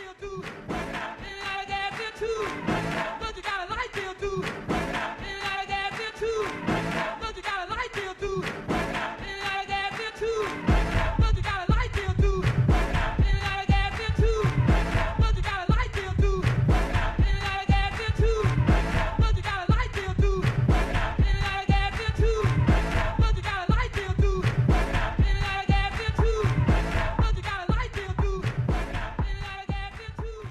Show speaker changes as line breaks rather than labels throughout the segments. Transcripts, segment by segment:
bill too. And you got a gas bill too. But you got a light bill too. And you got a gas bill too. But you got a light bill too. And you got a gas bill too. But you got a light bill too. And you got a gas bill too. But you got a light bill too. And you got a gas bill too. But you got a light bill too. And you got a gas bill too. But you got a light bill too. And you got a gas bill too. But you got a light bill too. And you got a gas bill too.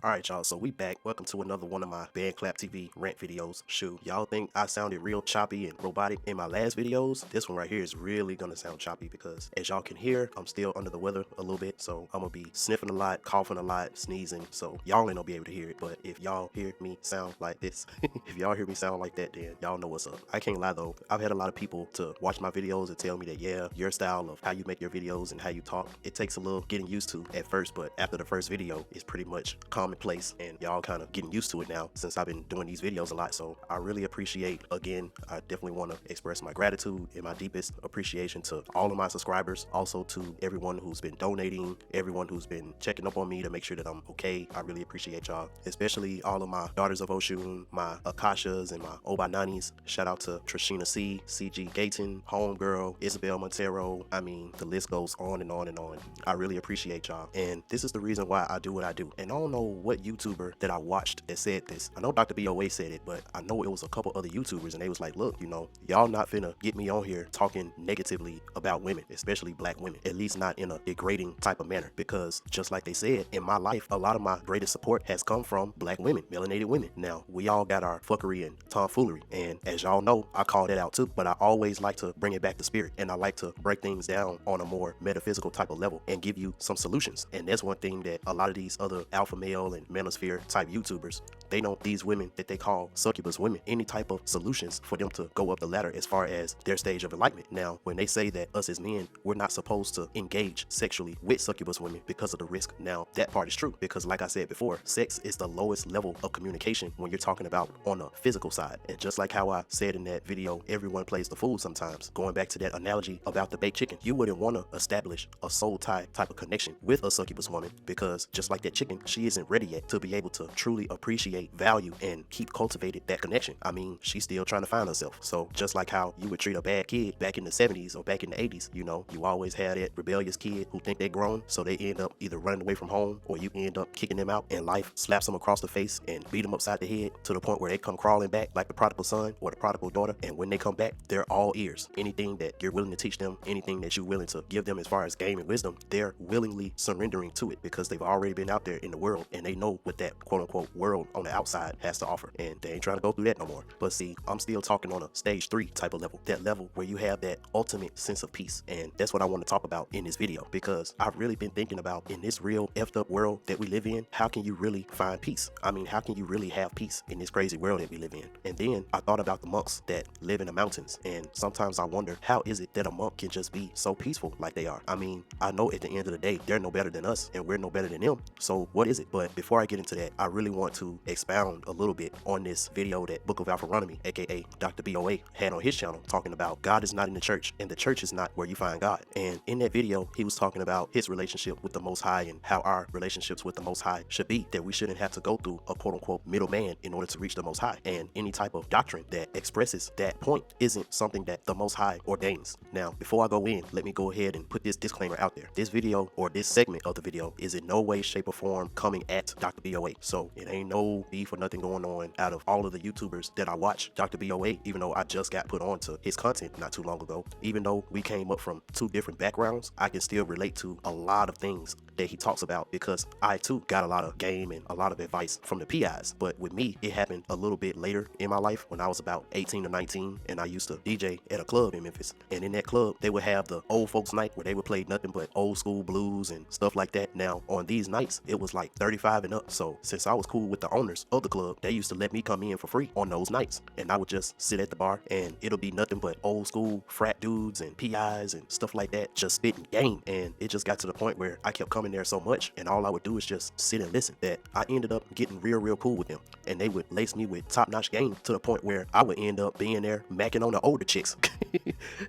Alright y'all, so we back. Welcome to another one of my BandClap TV rant videos. Shoot, y'all think I sounded real choppy and robotic in my last videos? This one right here is really gonna sound choppy because as y'all can hear, I'm still under the weather a little bit. So I'm gonna be sniffing a lot, coughing a lot, sneezing. So y'all ain't gonna be able to hear it. But if y'all hear me sound like this, if y'all hear me sound like that, then y'all know what's up. I can't lie though. I've had a lot of people to watch my videos and tell me that, yeah, your style of how you make your videos and how you talk, it takes a little getting used to at first. But after the first video, it's pretty much commonplace and y'all kind of getting used to it now since I've been doing these videos a lot. So I really appreciate, again, I definitely want to express my gratitude and my deepest appreciation to all of my subscribers, also to everyone who's been donating, everyone who's been checking up on me to make sure that I'm okay. I really appreciate y'all, especially all of my daughters of Oshun, my Akashas and my Obananis. Shout out to Trishina C, CG Gayton, Homegirl, Isabel Montero. I mean, the list goes on and on and on. I really appreciate y'all, and this is the reason why I do what I do. And I don't know what YouTuber that I watched that said this. I know Dr. BOA said it, but I know it was a couple other YouTubers and they was like, look, you know, y'all not finna get me on here talking negatively about women, especially black women, at least not in a degrading type of manner, because just like they said, in my life, a lot of my greatest support has come from black women, melanated women. Now, we all got our fuckery and tomfoolery, and as y'all know, I call that out too, but I always like to bring it back to spirit, and I like to break things down on a more metaphysical type of level and give you some solutions. And that's one thing that a lot of these other alpha male and manosphere type YouTubers, they don't, these women that they call succubus women, any type of solutions for them to go up the ladder as far as their stage of enlightenment. Now, when they say that us as men, we're not supposed to engage sexually with succubus women because of the risk, now that part is true, because like I said before, sex is the lowest level of communication when you're talking about on a physical side. And just like how I said in that video, everyone plays the fool sometimes, going back to that analogy about the baked chicken, you wouldn't want to establish a soul tie type of connection with a succubus woman, because just like that chicken, she isn't ready yet to be able to truly appreciate, value, and keep cultivated that connection. I mean, she's still trying to find herself. So just like how you would treat a bad kid back in the 70s or back in the 80s, you know, you always had that rebellious kid who think they're grown, so they end up either running away from home or you end up kicking them out, and life slaps them across the face and beat them upside the head to the point where they come crawling back like the prodigal son or the prodigal daughter. And when they come back, they're all ears. Anything that you're willing to teach them, anything that you're willing to give them as far as game and wisdom, they're willingly surrendering to it because they've already been out there in the world and they know what that quote unquote world on the outside has to offer, and they ain't trying to go through that no more. But see, I'm still talking on a stage 3 type of level, that level where you have that ultimate sense of peace. And that's what I want to talk about in this video, because I've really been thinking about, in this real effed up world that we live in, how can you really find peace? I mean, how can you really have peace in this crazy world that we live in? And then I thought about the monks that live in the mountains, and sometimes I wonder, how is it that a monk can just be so peaceful like they are? I mean, I know at the end of the day, they're no better than us and we're no better than them. So what is it? But before I get into that, I really want to expound a little bit on this video that Book of Alpharonomy, aka Dr. BOA, had on his channel, talking about God is not in the church and the church is not where you find God. And in that video, he was talking about his relationship with the Most High and how our relationships with the Most High should be, that we shouldn't have to go through a quote unquote middleman in order to reach the Most High. And any type of doctrine that expresses that point isn't something that the Most High ordains. Now, before I go in, let me go ahead and put this disclaimer out there. This video, or this segment of the video, is in no way, shape, or form coming at Dr. BOA. So it ain't no beef or nothing going on out of all of the YouTubers that I watch. Dr. BOA, even though I just got put on to his content not too long ago, even though we came up from 2 different backgrounds, I can still relate to a lot of things that he talks about, because I too got a lot of game and a lot of advice from the PIs. But with me, it happened a little bit later in my life, when I was about 18 or 19, and I used to DJ at a club in Memphis. And in that club, they would have the old folks night where they would play nothing but old school blues and stuff like that. Now, on these nights, it was like 35 and up. So since I was cool with the owners of the club, they used to let me come in for free on those nights. And I would just sit at the bar and it'll be nothing but old school frat dudes and PIs and stuff like that, just spitting game. And it just got to the point where I kept coming women there so much, and all I would do is just sit and listen, that I ended up getting real cool with them. And they would lace me with top-notch game to the point where I would end up being there macking on the older chicks.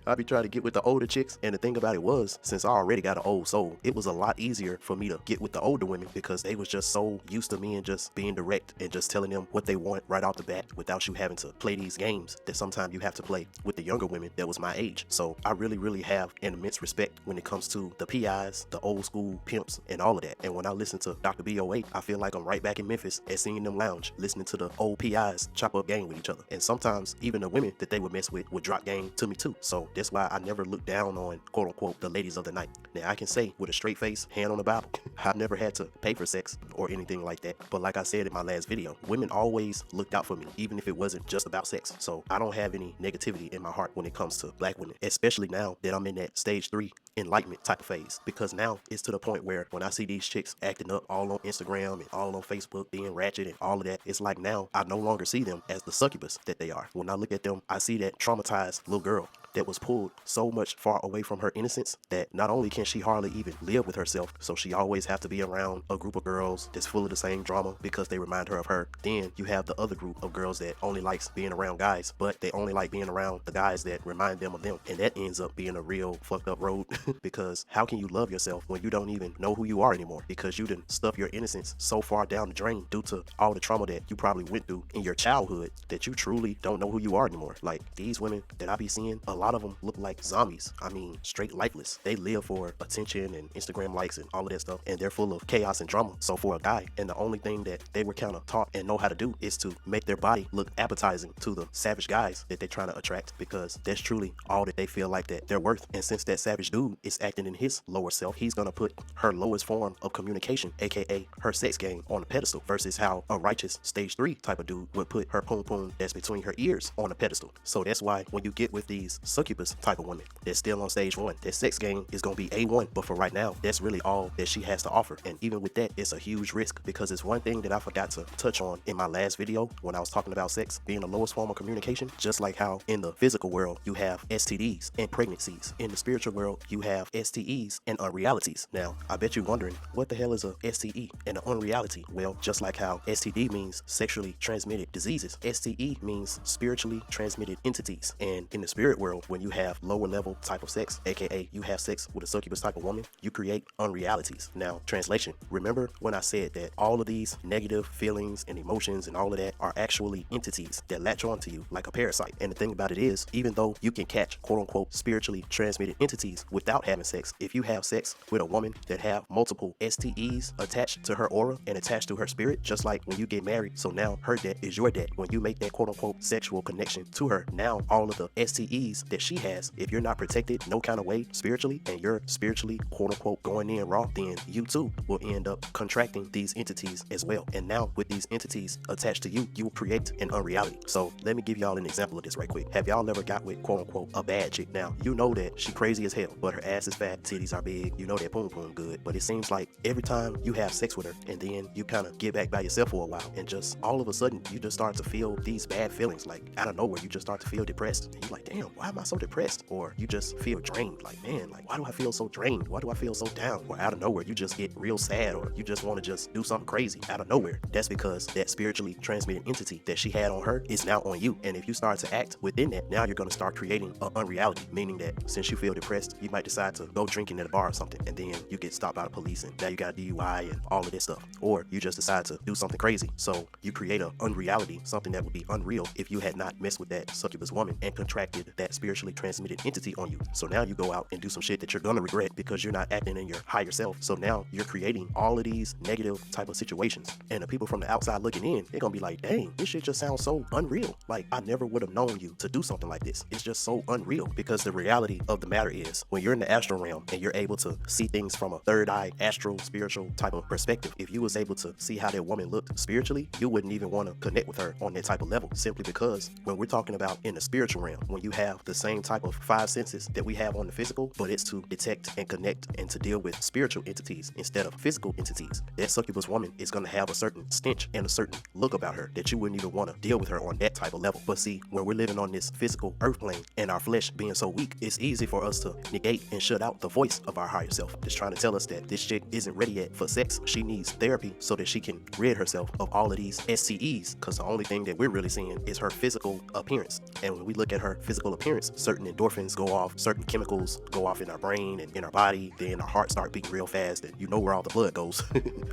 I'd be trying to get with the older chicks, and the thing about it was, since I already got an old soul, it was a lot easier for me to get with the older women because they was just so used to me and just being direct and just telling them what they want right off the bat without you having to play these games that sometimes you have to play with the younger women that was my age. So I really have an immense respect when it comes to the PIs, the old school pimps, and all of that. And when I listen to Dr. B08, I feel like I'm right back in Memphis at seeing them lounge, listening to the old PIs chop up game with each other. And sometimes even the women that they would mess with would drop game to me too. So that's why I never look down on quote unquote the ladies of the night. Now I can say with a straight face, hand on the Bible, I've never had to pay for sex or anything like that. But like I said in my last video, women always looked out for me, even if it wasn't just about sex. So I don't have any negativity in my heart when it comes to black women, especially now that I'm in that stage 3 enlightenment type of phase, because now it's to the point where when I see these chicks acting up all on Instagram and all on Facebook, being ratchet and all of that, it's like now I no longer see them as the succubus that they are. When I look at them, I see that traumatized little girl that was pulled so much far away from her innocence that not only can she hardly even live with herself, so she always have to be around a group of girls that's full of the same drama because they remind her of her. Then you have the other group of girls that only likes being around guys, but they only like being around the guys that remind them of them, and that ends up being a real fucked up road because how can you love yourself when you don't even know who you are anymore, because you done stuff your innocence so far down the drain due to all the trauma that you probably went through in your childhood that you truly don't know who you are anymore. Like these women that I be seeing, a lot of them look like zombies. I mean, straight lifeless. They live for attention and Instagram likes and all of that stuff, and they're full of chaos and drama. So for a guy, and the only thing that they were kind of taught and know how to do is to make their body look appetizing to the savage guys that they're trying to attract, because that's truly all that they feel like that they're worth. And since that savage dude is acting in his lower self, he's gonna put her lowest form of communication, aka her sex game, on a pedestal, versus how a righteous stage 3 type of dude would put her poom poom that's between her ears on a pedestal. So that's why when you get with these succubus type of women that's still on stage 1, that sex game is gonna be A1, but for right now that's really all that she has to offer. And even with that, it's a huge risk, because it's one thing that I forgot to touch on in my last video when I was talking about sex being the lowest form of communication. Just like how in the physical world you have STDs and pregnancies, in the spiritual world you have STEs and unrealities. Now I bet you're wondering, what the hell is a STE and an unreality? Well, just like how STD means sexually transmitted diseases, STE means spiritually transmitted entities. And in the spirit world, when you have lower level type of sex, aka you have sex with a succubus type of woman, you create unrealities. Now translation, remember when I said that all of these negative feelings and emotions and all of that are actually entities that latch onto you like a parasite. And the thing about it is, even though you can catch quote unquote spiritually transmitted entities without having sex, if you have sex with a woman that have multiple STEs attached to her aura and attached to her spirit, just like when you get married, so now her debt is your debt. When you make that quote unquote sexual connection to her, now all of the STEs that she has, if you're not protected no kind of way spiritually, and you're spiritually quote unquote going in raw, then you too will end up contracting these entities as well. And now with these entities attached to you, you will create an unreality. So let me give y'all an example of this right quick. Have y'all ever got with quote unquote a bad chick? Now you know that she crazy as hell, but her ass is fat, titties are big, you know that poom poom good, but it seems like every time you have sex with her and then you kind of get back by yourself for a while, and just all of a sudden you just start to feel these bad feelings, like out of nowhere you just start to feel depressed, and you're like, damn, why am I so depressed? Or you just feel drained, like, man, like why do I feel so drained? Why do I feel so down? Or out of nowhere you just get real sad, or you just want to just do something crazy out of nowhere. That's because that spiritually transmitted entity that she had on her is now on you. And if you start to act within that, now you're going to start creating an unreality, meaning that since you feel depressed, you might decide to go drinking at a bar or something, and then you get stopped by the police and now you got DUI and all of this stuff. Or you just decide to do something crazy, so you create an unreality, something that would be unreal if you had not messed with that succubus woman and contracted that spiritually transmitted entity on you. So now you go out and do some shit that you're gonna regret because you're not acting in your higher self. So now you're creating all of these negative type of situations, and the people from the outside looking in, they're gonna be like, dang, this shit just sounds so unreal. Like, I never would have known you to do something like this. It's just so unreal. Because the reality of the matter is, when you're in the astral realm and you're able to see things from a third eye, astral, spiritual type of perspective, if you was able to see how that woman looked spiritually, you wouldn't even want to connect with her on that type of level, simply because when we're talking about in the spiritual realm, when you have the same type of five senses that we have on the physical, but it's to detect and connect and to deal with spiritual entities instead of physical entities. That succubus woman is going to have a certain stench and a certain look about her that you wouldn't even want to deal with her on that type of level. But see, when we're living on this physical earth plane and our flesh being so weak, it's easy for us to negate and shut out the voice of our higher self that's trying to tell us that this chick isn't ready yet for sex. She needs therapy so that she can rid herself of all of these STEs, because the only thing that we're really seeing is her physical appearance. And when we look at her physical appearance, certain endorphins go off, certain chemicals go off in our brain and in our body, then our heart start beating real fast, and you know where all the blood goes.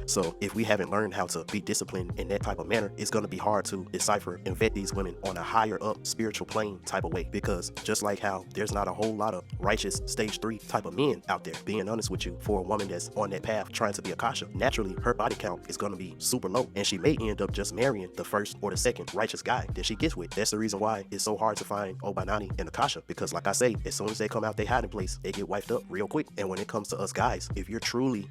So if we haven't learned how to be disciplined in that type of manner, it's going to be hard to decipher and vet these women on a higher up spiritual plane type of way, because just like how there's not a whole lot of righteous stage 3 type of men out there, being honest with you, for a woman that's on that path trying to be a kasha, naturally her body count is going to be super low, and she may end up just marrying the first or the second righteous guy that she gets with. That's the reason why it's so hard to find Obanani and Akasha, because like I say, as soon as they come out they hiding place, they get wiped up real quick. And when it comes to us guys, if you're truly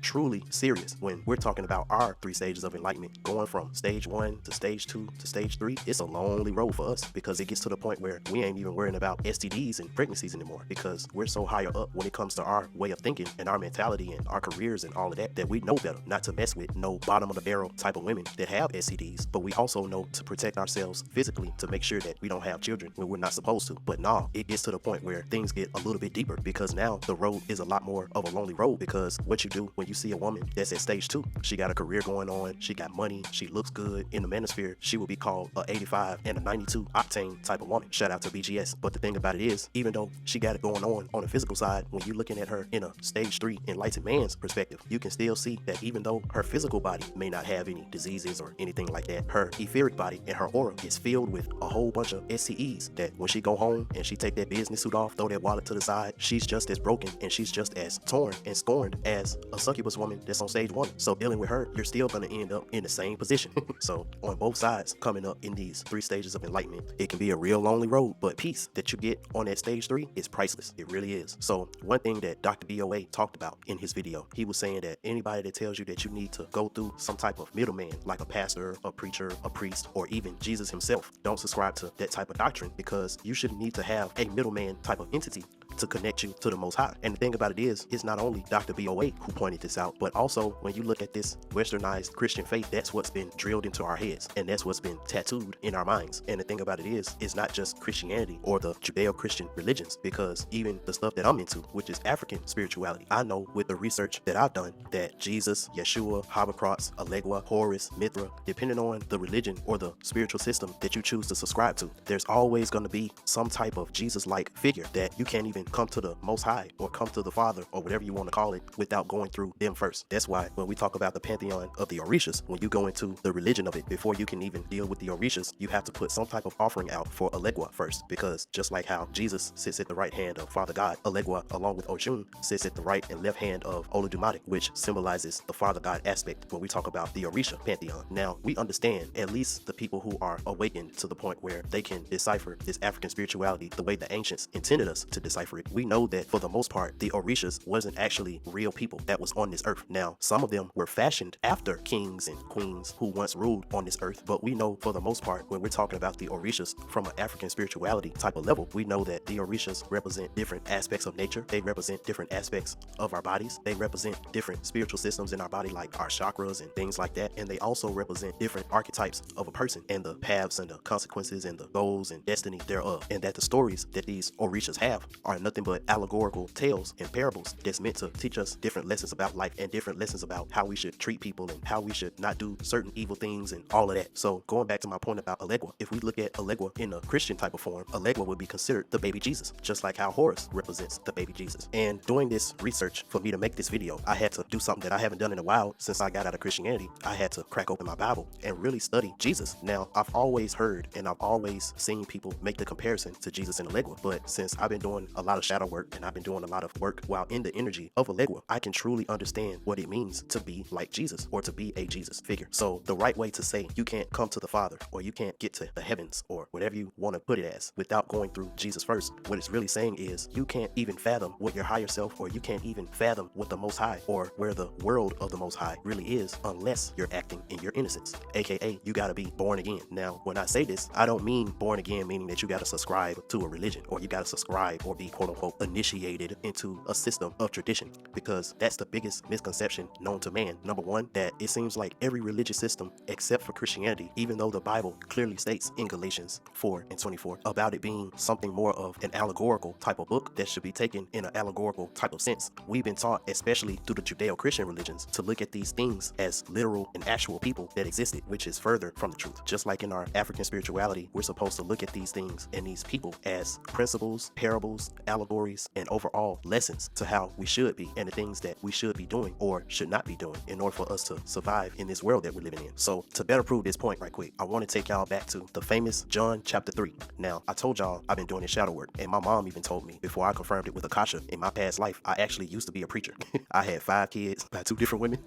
serious, when we're talking about our 3 stages of enlightenment, going from stage 1 to stage 2 to stage 3, it's a lonely road for us, because it gets to the point where we ain't even worrying about STDs and pregnancies anymore, because we're so higher up when it comes to our way of thinking and our mentality and our careers and all of that, that we know better not to mess with no bottom of the barrel type of women that have STDs. But we also know to protect ourselves physically to make sure that we don't have children when we're not supposed to. But nah, it gets to the point where things get a little bit deeper, because now the road is a lot more of a lonely road, because what you do when you see a woman that's at stage 2, she got a career going on, she got money, she looks good in the manosphere, she will be called a 85 and a 92 octane type of woman. Shout out to BGS. But the thing about it is, even though she got it going on the physical side, when you're looking at her in a stage 3 enlightened man's perspective, you can still see that even though her physical body may not have any diseases or anything like that, her etheric body and her aura is filled with a whole bunch of STEs that when she go home and she take that business suit off, throw that wallet to the side, she's just as broken and she's just as torn and scorned as a succubus woman that's on stage 1. So dealing with her, you're still going to end up in the same position. So on both sides, coming up in these 3 stages of enlightenment, it can be a real lonely road, but peace that you get on that stage 3 is priceless. It really is. So one thing that Dr. BOA talked about in his video, he was saying that anybody that tells you that you need to go through some type of middleman, like a pastor, a preacher, a priest, or even Jesus himself, don't subscribe to that type of doctrine, because you shouldn't need to have a middleman type of entity to connect you to the Most High. And the thing about it is, it's not only Dr. BOA who pointed this out, but also when you look at this westernized Christian faith, that's what's been drilled into our heads, and that's what's been tattooed in our minds. And the thing about it is, it's not just Christianity or the Judeo-Christian religions, because even the stuff that I'm into, which is African spirituality, I know with the research that I've done that Jesus, Yeshua, Habakrots, Alegua, Horus, Mithra, depending on the religion or the spiritual system that you choose to subscribe to, there's always going to be some type of Jesus-like figure that you can't even come to the Most High or come to the Father or whatever you want to call it without going through them first. That's why when we talk about the pantheon of the Orishas, when you go into the religion of it, before you can even deal with the Orishas, you have to put some type of offering out for Alegua first, because just like how Jesus sits at the right hand of Father God, Alegua along with Oshun sits at the right and left hand of Olodumare, which symbolizes the Father God aspect when we talk about the Orisha pantheon. Now we understand, at least the people who are awakened to the point where they can decipher this African spirituality the way the ancients intended us to decipher it. We know that for the most part, the Orishas wasn't actually real people that was on this earth. Now, some of them were fashioned after kings and queens who once ruled on this earth, but we know for the most part, when we're talking about the Orishas from an African spirituality type of level, we know that the Orishas represent different aspects of nature. They represent different aspects of our bodies. They represent different spiritual systems in our body, like our chakras and things like that. And they also represent different archetypes of a person and the paths and the consequences and the goals and destiny thereof. And that the stories that these Orishas have are nothing but allegorical tales and parables that's meant to teach us different lessons about life and different lessons about how we should treat people and how we should not do certain evil things and all of that. So going back to my point about Alegua, if we look at Alegua in a Christian type of form, Alegua would be considered the baby Jesus, just like how Horus represents the baby Jesus. And doing this research for me to make this video, I had to do something that I haven't done in a while since I got out of Christianity. I had to crack open my Bible and really study Jesus. Now, I've always heard and I've always seen people make the comparison to Jesus and Alegua, but since I've been doing a lot lot of shadow work and I've been doing a lot of work while in the energy of Elegua, I can truly understand what it means to be like Jesus or to be a Jesus figure. So the right way to say you can't come to the Father or you can't get to the heavens or whatever you want to put it as without going through Jesus first, what it's really saying is you can't even fathom what your higher self, or you can't even fathom what the Most High or where the world of the Most High really is unless you're acting in your innocence, aka you got to be born again. Now when I say this, I don't mean born again meaning that you got to subscribe to a religion or you got to subscribe or be quote unquote initiated into a system of tradition, because that's the biggest misconception known to man. Number one, that it seems like every religious system except for Christianity, even though the Bible clearly states in Galatians 4:24 about it being something more of an allegorical type of book that should be taken in an allegorical type of sense. We've been taught, especially through the Judeo-Christian religions, to look at these things as literal and actual people that existed, which is further from the truth. Just like in our African spirituality, we're supposed to look at these things and these people as principles, parables, allegories, and overall lessons to how we should be and the things that we should be doing or should not be doing in order for us to survive in this world that we're living in. So to better prove this point right quick, I want to take y'all back to the famous John chapter 3. Now, I told y'all I've been doing this shadow work, and my mom even told me before I confirmed it with Akasha, in my past life, I actually used to be a preacher. I had 5 kids by 2 different women.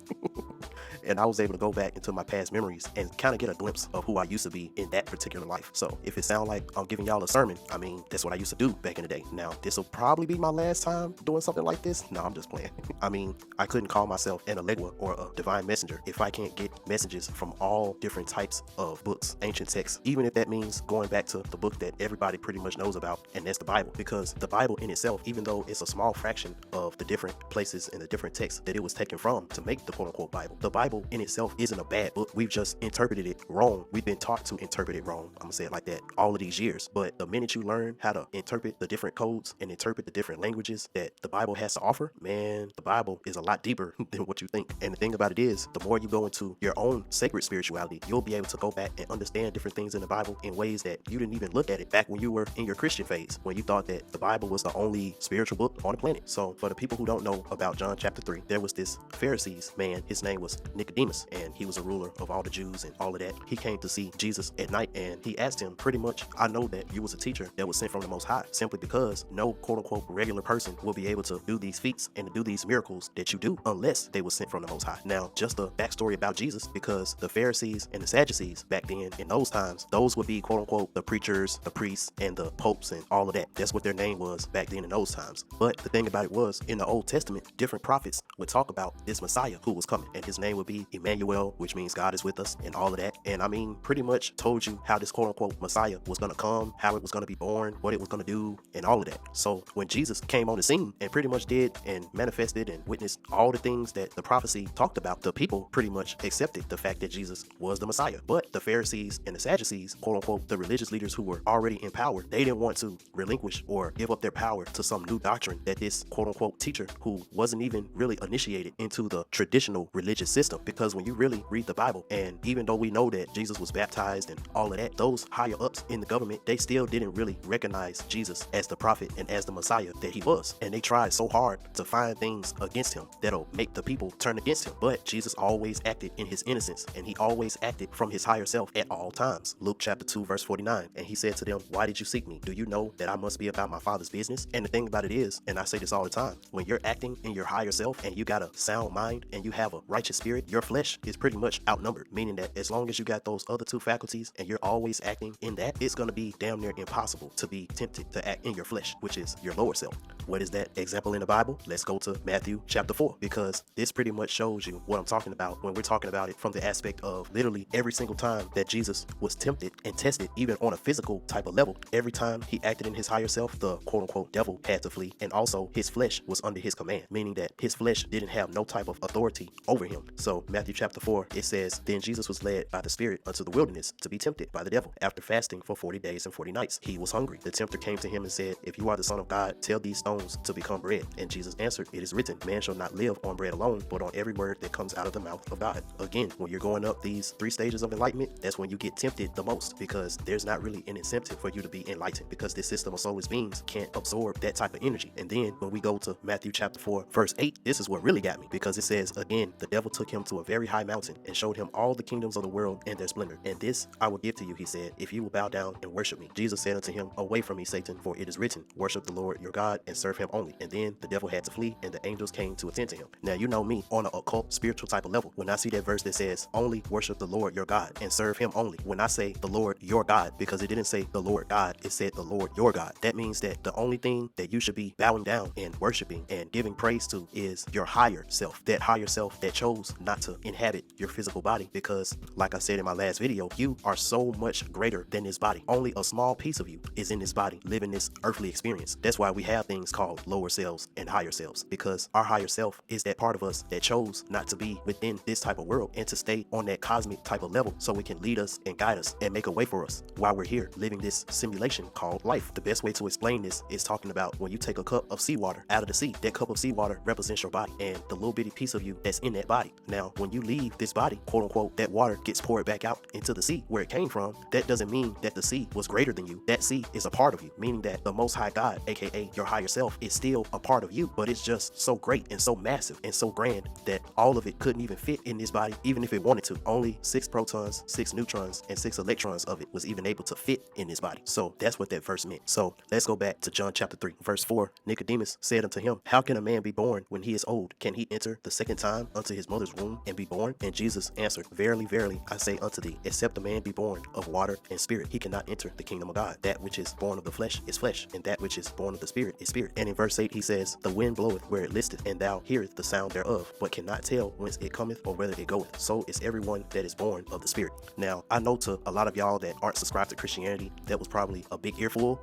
And I was able to go back into my past memories and kind of get a glimpse of who I used to be in that particular life. So if it sounds like I'm giving y'all a sermon, I mean, that's what I used to do back in the day. Now, this will probably be my last time doing something like this. No, I'm just playing. I mean, I couldn't call myself an Elegua or a divine messenger if I can't get messages from all different types of books, ancient texts, even if that means going back to the book that everybody pretty much knows about, and that's the Bible. Because the Bible in itself, even though it's a small fraction of the different places and the different texts that it was taken from to make the quote-unquote Bible, the Bible in itself isn't a bad book. We've just interpreted it wrong. We've been taught to interpret it wrong. I'm gonna say it like that all of these years. But the minute you learn how to interpret the different codes and interpret the different languages that the Bible has to offer, man, the Bible is a lot deeper than what you think. And the thing about it is, the more you go into your own sacred spirituality, you'll be able to go back and understand different things in the Bible in ways that you didn't even look at it back when you were in your Christian phase, when you thought that the Bible was the only spiritual book on the planet. So for the people who don't know about John chapter 3, there was this Pharisees man, his name was Nicodemus, and he was a ruler of all the Jews and all of that. He came to see Jesus at night, and he asked him pretty much, I know that you was a teacher that was sent from the Most High, simply because no quote-unquote regular person will be able to do these feats and to do these miracles that you do unless they were sent from the Most High. Now, just a backstory about Jesus, because the Pharisees and the Sadducees back then, in those times, those would be quote-unquote the preachers, the priests, and the popes and all of that. That's what their name was back then in those times. But the thing about it was, in the Old Testament, different prophets would talk about this Messiah who was coming, and his name would be Emmanuel, which means God is with us, and all of that. And I mean, pretty much told you how this quote-unquote Messiah was going to come, how it was going to be born, what it was going to do, and all of that. So when Jesus came on the scene and pretty much did and manifested and witnessed all the things that the prophecy talked about, the people pretty much accepted the fact that Jesus was the Messiah. But the Pharisees and the Sadducees, quote-unquote the religious leaders who were already in power, they didn't want to relinquish or give up their power to some new doctrine that this quote-unquote teacher, who wasn't even really initiated into the traditional religious system. Because when you really read the Bible, and even though we know that Jesus was baptized and all of that, those higher ups in the government, they still didn't really recognize Jesus as the prophet and as the Messiah that he was. And they tried so hard to find things against him that'll make the people turn against him. But Jesus always acted in his innocence, and he always acted from his higher self at all times. Luke chapter 2 verse 49, and he said to them, why did you seek me? Do you know that I must be about my Father's business? And the thing about it is, and I say this all the time, when you're acting in your higher self and you got a sound mind and you have a righteous spirit, your flesh is pretty much outnumbered, meaning that as long as you got those other 2 faculties and you're always acting in that, it's going to be damn near impossible to be tempted to act in your flesh, which is your lower self. What is that example in the Bible? Let's go to Matthew chapter 4, because this pretty much shows you what I'm talking about when we're talking about it from the aspect of literally every single time that Jesus was tempted and tested, even on a physical type of level. Every time he acted in his higher self, the quote-unquote devil had to flee, and also his flesh was under his command, meaning that his flesh didn't have no type of authority over him. So Matthew chapter 4, it says, then Jesus was led by the Spirit unto the wilderness to be tempted by the devil. After fasting for 40 days and 40 nights, he was hungry. The tempter came to him and said, if you are the Son of God, tell these stones to become bread. And Jesus answered, it is written, man shall not live on bread alone, but on every word that comes out of the mouth of God. Again, when you're going up these 3 stages of enlightenment, that's when you get tempted the most, because there's not really an incentive for you to be enlightened, because this system of soulless beings can't absorb that type of energy. And then when we go to Matthew chapter 4 verse 8, this is what really got me, because it says, again, the devil took him to a very high mountain and showed him all the kingdoms of the world and their splendor. And this I will give to you, he said, if you will bow down and worship me. Jesus said unto him, away from me, Satan, for it is written, worship the Lord your God and serve him only. And then the devil had to flee, and the angels came to attend to him. Now, you know me, on an occult spiritual type of level, when I see that verse that says only worship the Lord your God and serve him only, when I say the Lord your God, because it didn't say the Lord God, it said the Lord your God, that means that the only thing that you should be bowing down and worshiping and giving praise to is your higher self, that higher self that chose not to inhabit your physical body, because like I said in my last video, you are so much greater than this body. Only a small piece of you is in this body living this earthly experience. That's why we have things called lower selves and higher selves, because our higher self is that part of us that chose not to be within this type of world and to stay on that cosmic type of level so it can lead us and guide us and make a way for us while we're here living this simulation called life. The best way to explain this is talking about when you take a cup of seawater out of the sea. That cup of seawater represents your body and the little bitty piece of you that's in that body. Now, when you leave this body, quote unquote, that water gets poured back out into the sea where it came from. That doesn't mean that the sea was greater than you. That sea is a part of you, meaning that the Most High God, aka your higher self, is still a part of you, but it's just so great and so massive and so grand that all of it couldn't even fit in this body, even if it wanted to. Only 6 protons, 6 neutrons, and 6 electrons of it was even able to fit in this body. So that's what that verse meant. So let's go back to John chapter 3, verse 4. Nicodemus said unto him, how can a man be born when he is old? Can he enter the second time unto his mother's womb and be born? And Jesus answered, verily, verily, I say unto thee, except a man be born of water and spirit, he cannot enter the kingdom of God. That which is born of the flesh is flesh, and that which is born of the spirit is spirit. And in verse 8 he says, the wind bloweth where it listeth, and thou hearest the sound thereof, but cannot tell whence it cometh or whether it goeth. So is everyone that is born of the spirit. Now, I know to a lot of y'all that aren't subscribed to Christianity, that was probably a big earful,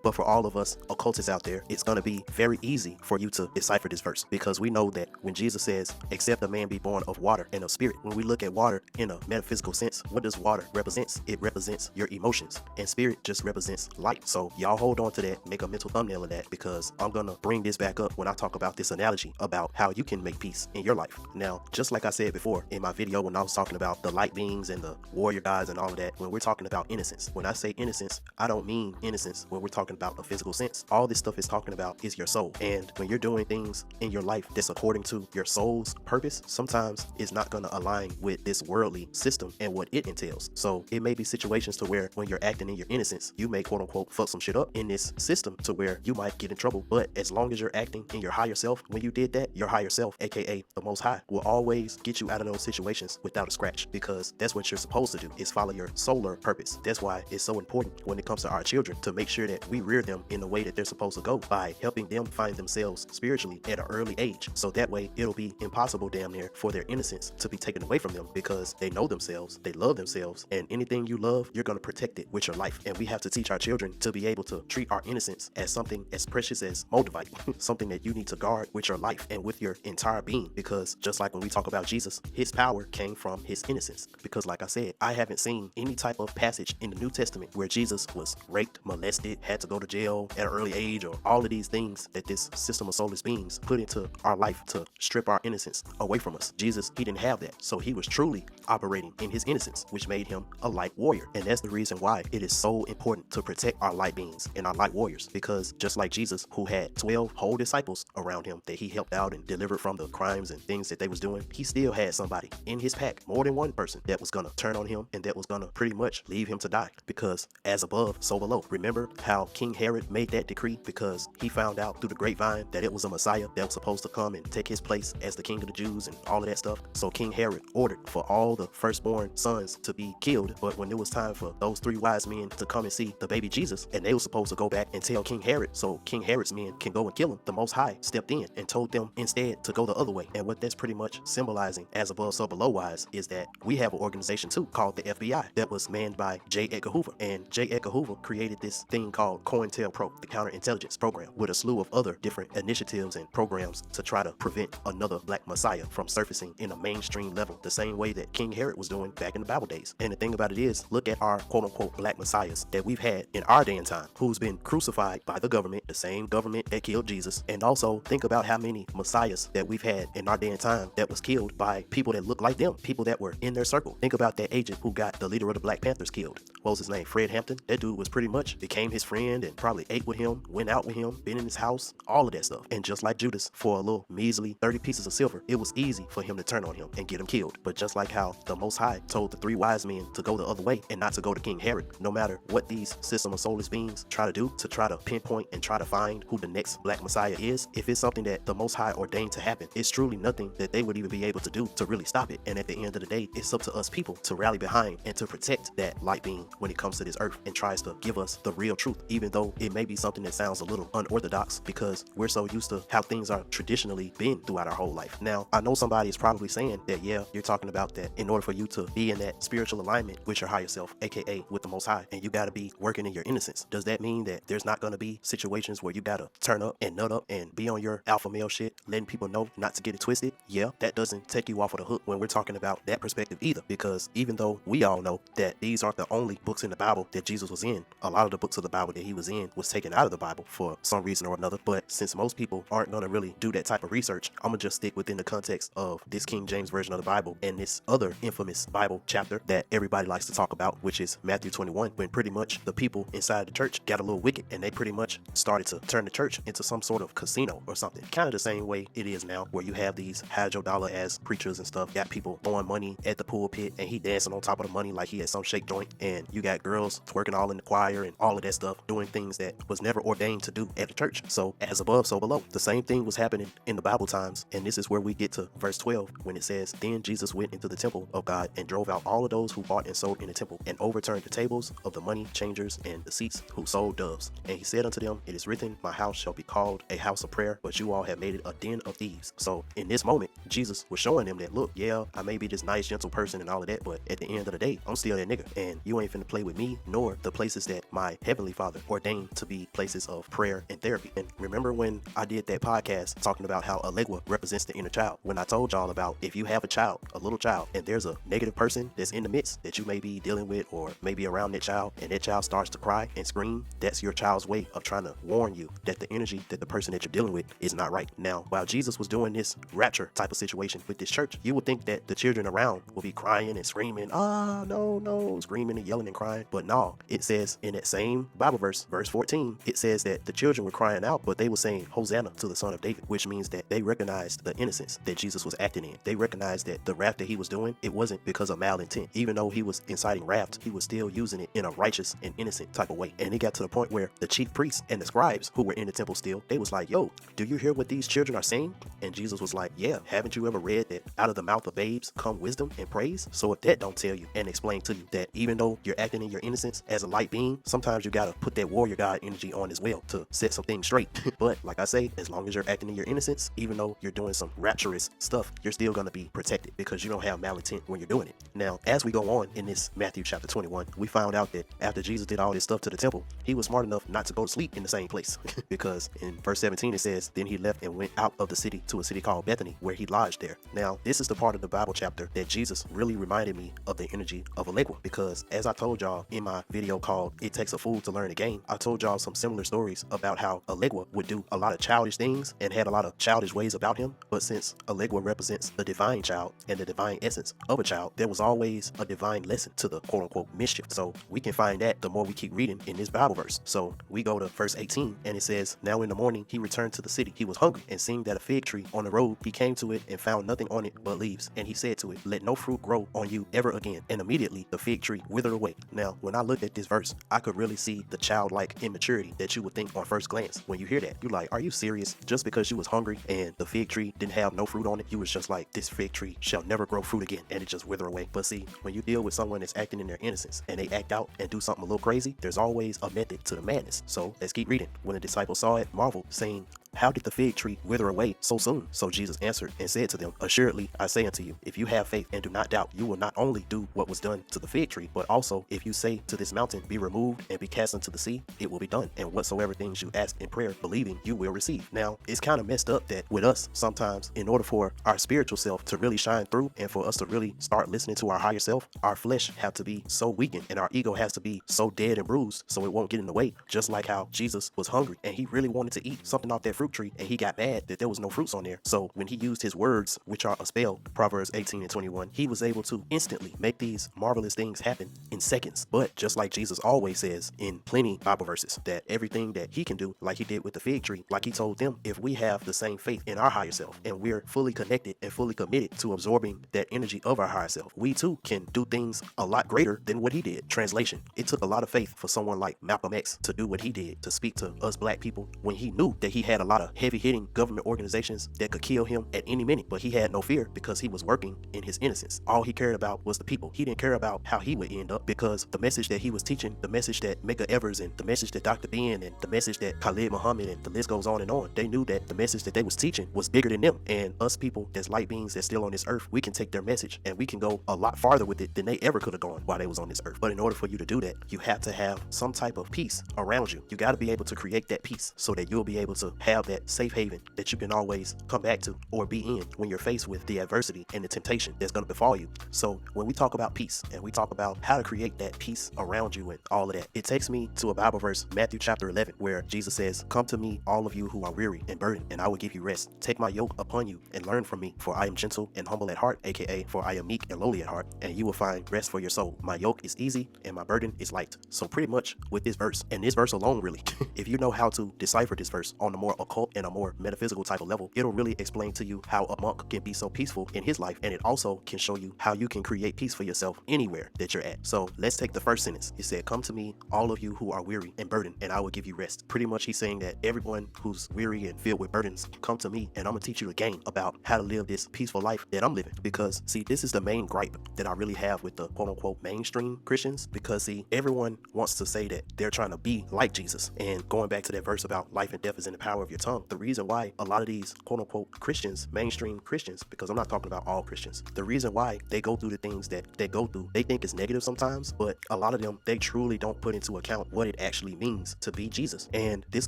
but for all of us occultists out there, it's going to be very easy for you to decipher this verse, because we know that when Jesus says, except a man be born of water and of spirit, when we look at water in a metaphysical sense, what does water represent? It represents your emotions, and spirit just represents light. So y'all hold on to that, make a mental thumbnail of that, because I'm gonna bring this back up when I talk about this analogy about how you can make peace in your life. Now, just like I said before in my video when I was talking about the light beings and the warrior gods and all of that, when we're talking about innocence, when I say innocence, I don't mean innocence when we're talking about a physical sense. All this stuff is talking about is your soul. And when you're doing things in your life that's according to your soul's purpose, sometimes it's not going to align with this worldly system and what it entails. So it may be situations to where when you're acting in your innocence, you may quote unquote fuck some shit up in this system to where you might get in trouble. But as long as you're acting in your higher self, when you did that, your higher self, aka the Most High, will always get you out of those situations without a scratch, because that's what you're supposed to do, is follow your solar purpose. That's why it's so important when it comes to our children to make sure that we rear them in the way that they're supposed to go, by helping them find themselves spiritually at an early age. So that way it'll be impossible damn near for their innocence to be taken away from them, because they know themselves, they love themselves, and anything you love, you're going to protect it with your life. And we have to teach our children to be able to treat our innocence as something as precious as moldavite, something that you need to guard with your life and with your entire being, because just like when we talk about Jesus, his power came from his innocence. Because like I said, I haven't seen any type of passage in the New Testament where Jesus was raped, molested, had to go to jail at an early age, or all of these things that this system of soulless beings put into our life to strip our innocence away from us. Jesus, he didn't have that. So he was truly operating in his innocence, which made him a light warrior. And that's the reason why it is so important to protect our light beings and our light warriors, because just like Jesus, who had 12 whole disciples around him that he helped out and delivered from the crimes and things that they was doing, he still had somebody in his pack, more than one person, that was gonna turn on him and that was gonna pretty much leave him to die, because as above, so below. Remember how King Herod made that decree, because he found out through the grapevine that it was a Messiah that was supposed to come and take his place as the king of the Jews and all of that stuff. So King Herod ordered for all the firstborn sons to be killed. But when it was time for those 3 wise men to come and see the baby Jesus, and they were supposed to go back and tell King Herod so King Herod's men can go and kill him, the Most High stepped in and told them instead to go the other way. And what that's pretty much symbolizing, as above so below wise, is that we have an organization too called the FBI that was manned by J. Edgar Hoover. And J. Edgar Hoover created this thing called COINTELPRO, the counterintelligence program, with a slew of other different initiatives and programs to try to prevent another black messiah from surfacing in a mainstream level, the same way that King Herod was doing back in the Bible days. And the thing about it is, look at our quote-unquote black messiahs that we've had in our day and time, who's been crucified by the government, the same government that killed Jesus. And also think about how many messiahs that we've had in our day and time that was killed by people that look like them, people that were in their circle. Think about that agent who got the leader of the Black Panthers killed. What was his name? Fred Hampton. That dude was pretty much became his friend and probably ate with him, went out with him, been in his house, all of that stuff. And just like Judas, for a little measly 30 pieces of silver, it was easy for him to turn on him and get him killed. But just like how the Most High told the 3 wise men to go the other way and not to go to King Herod, no matter what these system of soulless beings try to do to try to pinpoint and try to find who the next Black Messiah is, if it's something that the Most High ordained to happen, it's truly nothing that they would even be able to do to really stop it. And at the end of the day, it's up to us people to rally behind and to protect that light being when it comes to this earth and tries to give us the real truth, even though it may be something that sounds a little unorthodox because we're so used to how things are traditionally been throughout our whole life. Now, I know somebody is probably saying that, yeah, you're talking about that in order for you to be in that spiritual alignment with your higher self, aka with the Most High, and you got to be working in your innocence. Does that mean that there's not going to be situations where you got to turn up and nut up and be on your alpha male shit, letting people know not to get it twisted? Yeah, that doesn't take you off of the hook when we're talking about that perspective either, because even though we all know that these aren't the only books in the Bible that Jesus was in, a lot of the books of the Bible that he was in was taken out of the Bible for some reason or another. But since most people aren't going to really do that type of research, I'm going to just stick within the context of this King James version of the Bible and this other infamous Bible chapter that everybody likes to talk about, which is Matthew 21, when pretty much the people inside the church got a little wicked and they pretty much started to turn the church into some sort of casino or something. Kind of the same way it is now, where you have these hydro-dollar ass preachers and stuff, got people throwing money at the pulpit and he dancing on top of the money like he at some shake joint, and you got girls twerking all in the choir and all of that stuff, doing things that was never ordained to do at the church. So as above, so below. The same thing was happening in the Bible times, and this is where we get to verse 12 when it says, "Then Jesus went into the temple of God and drove out all of those who bought and sold in the temple, and overturned the tables of the money changers and the seats who sold doves. And he said unto them, It is written, My house shall be called a house of prayer, but you all have made it a den of thieves." So in this moment, Jesus was showing them that, look, yeah, I may be this nice, gentle person and all of that, but at the end of the day, I'm still that nigga, and you ain't finna play with me nor the places that my heavenly Father ordained to be places of prayer and therapy. And remember when I did that podcast talking about how Alegua represents the inner child, when I told y'all about if you have a child, a little child, and there's a negative person that's in the midst that you may be dealing with or maybe around that child, and that child starts to cry and scream, that's your child's way of trying to warn you that the energy that the person that you're dealing with is not right. Now, while Jesus was doing this rapture type of situation with this church, you would think that the children around will be crying and screaming, no, screaming and yelling and crying. But no, it says in that same Bible verse, verse 14, it says that the children were crying out, but they were saying Hosanna to the Son of David, which means that they recognized the innocence that Jesus was acting in. They recognized that the wrath that he was doing, it wasn't because of malintent. Even though he was inciting wrath, he was still using it in a righteous and innocent type of way. And it got to the point where the chief priests and the scribes who were in the temple still, they was like, yo, do you hear what these children are saying? And Jesus was like, yeah, haven't you ever read that out of the mouth of babes come wisdom and praise? So if that don't tell you and explain to you that even though you're acting in your innocence as a light being, sometimes you gotta put that warrior god energy on as well to set some things straight. But like I say, as long as you're acting in your innocence, even though you're doing some rapturous stuff, you're still gonna be protected because you don't have malintent when you're doing it. Now, as we go on in this Matthew chapter 21, we found out that after Jesus did all this stuff to the temple, he was smart enough not to go to sleep in the same place because in verse 17 it says, then he left and went out of the city to a city called Bethany, where he lodged there. Now, this is the part of the Bible chapter that Jesus really reminded me of the energy of Alegua, because as I told y'all in my video called It Takes a Fool to Learn a Game, I told y'all some similar stories about how Alegua would do a lot of childish things and had a lot of childish ways about him. But since Alegua represents the divine child and the divine essence of a child, there was always a divine lesson to the quote-unquote mischief. So we can find that the more we keep reading in this Bible verse. So we go to verse 18 and it says, now in the morning he returned to the city. He was hungry, and seeing that a fig tree on the road, he came to it and found nothing on it but leaves. And he said to it, let no fruit grow on you ever again. And immediately the fig tree withered away. Now, when I looked at this verse, I could really see the childlike immaturity that you would think on first glance. When you hear that, you're like, are you serious? Just because you was hungry and the fig tree didn't have no fruit on it, you was just like, this fig tree shall never grow fruit again, and it just wither away. But see, when you deal with someone that's acting in their innocence and they act out and do something a little crazy, there's always a method to the madness. So let's keep reading. When the disciples saw it, marveled, saying, how did the fig tree wither away so soon? So Jesus answered and said to them, assuredly I say unto you, if you have faith and do not doubt, you will not only do what was done to the fig tree, but also if you say to this mountain, be removed and be cast into the sea, it will be done. And whatsoever things you ask in prayer, believing, you will receive. Now, it's kind of messed up that with us, sometimes in order for our spiritual self to really shine through and for us to really start listening to our higher self, our flesh have to be so weakened and our ego has to be so dead and bruised so it won't get in the way. Just like how Jesus was hungry and he really wanted to eat something off that fruit tree and he got mad that there was no fruits on there. So when he used his words, which are a spell, Proverbs 18:21, he was able to instantly make these marvelous things happen in seconds. But just like Jesus always says in plenty Bible verses, that everything that he can do, like he did with the fig tree, like he told them, if we have the same faith in our higher self and we're fully connected and fully committed to absorbing that energy of our higher self, we too can do things a lot greater than what he did. Translation: it took a lot of faith for someone like Malcolm X to do what he did, to speak to us black people when he knew that he had a lot of heavy-hitting government organizations that could kill him at any minute, but he had no fear because he was working in his innocence. All he cared about was the people. He didn't care about how he would end up, because the message that he was teaching, the message that Medgar Evers and the message that Dr. Ben and the message that Khalid Muhammad and the list goes on and on, they knew that the message that they was teaching was bigger than them. And us people that's light beings that's still on this earth, we can take their message and we can go a lot farther with it than they ever could have gone while they was on this earth. But in order for you to do that, you have to have some type of peace around you. You got to be able to create that peace so that you'll be able to have that safe haven that you can always come back to or be in when you're faced with the adversity and the temptation that's going to befall you. So when we talk about peace and we talk about how to create that peace around you and all of that, it takes me to a Bible verse, Matthew chapter 11, where Jesus says, "Come to me, all of you who are weary and burdened, and I will give you rest. Take my yoke upon you and learn from me, for I am gentle and humble at heart," aka for I am meek and lowly at heart, "and you will find rest for your soul. My yoke is easy and my burden is light." So pretty much with this verse, and this verse alone really, if you know how to decipher this verse on a more occult and a more metaphysical type of level, it'll really explain to you how a monk can be so peaceful in his life, and it also can show you how you can create peace for yourself anywhere that you're at. So let's take the first sentence. It said, "Come to me, all of you who are weary and burdened, and I will give you rest." Pretty much he's saying that everyone who's weary and filled with burdens, come to me and I'm gonna teach you the game about how to live this peaceful life that I'm living. Because see, this is the main gripe that I really have with the quote unquote mainstream Christians, because see, everyone wants to say that they're trying to be like Jesus. And going back to that verse about life and death is in the power of your tongue, the reason why a lot of these quote unquote Christians, mainstream Christians, because I'm not talking about all Christians, the reason why they go through the things that they go through, they think is negative sometimes, but a lot of them, they truly don't put into account what it actually means to be Jesus. And this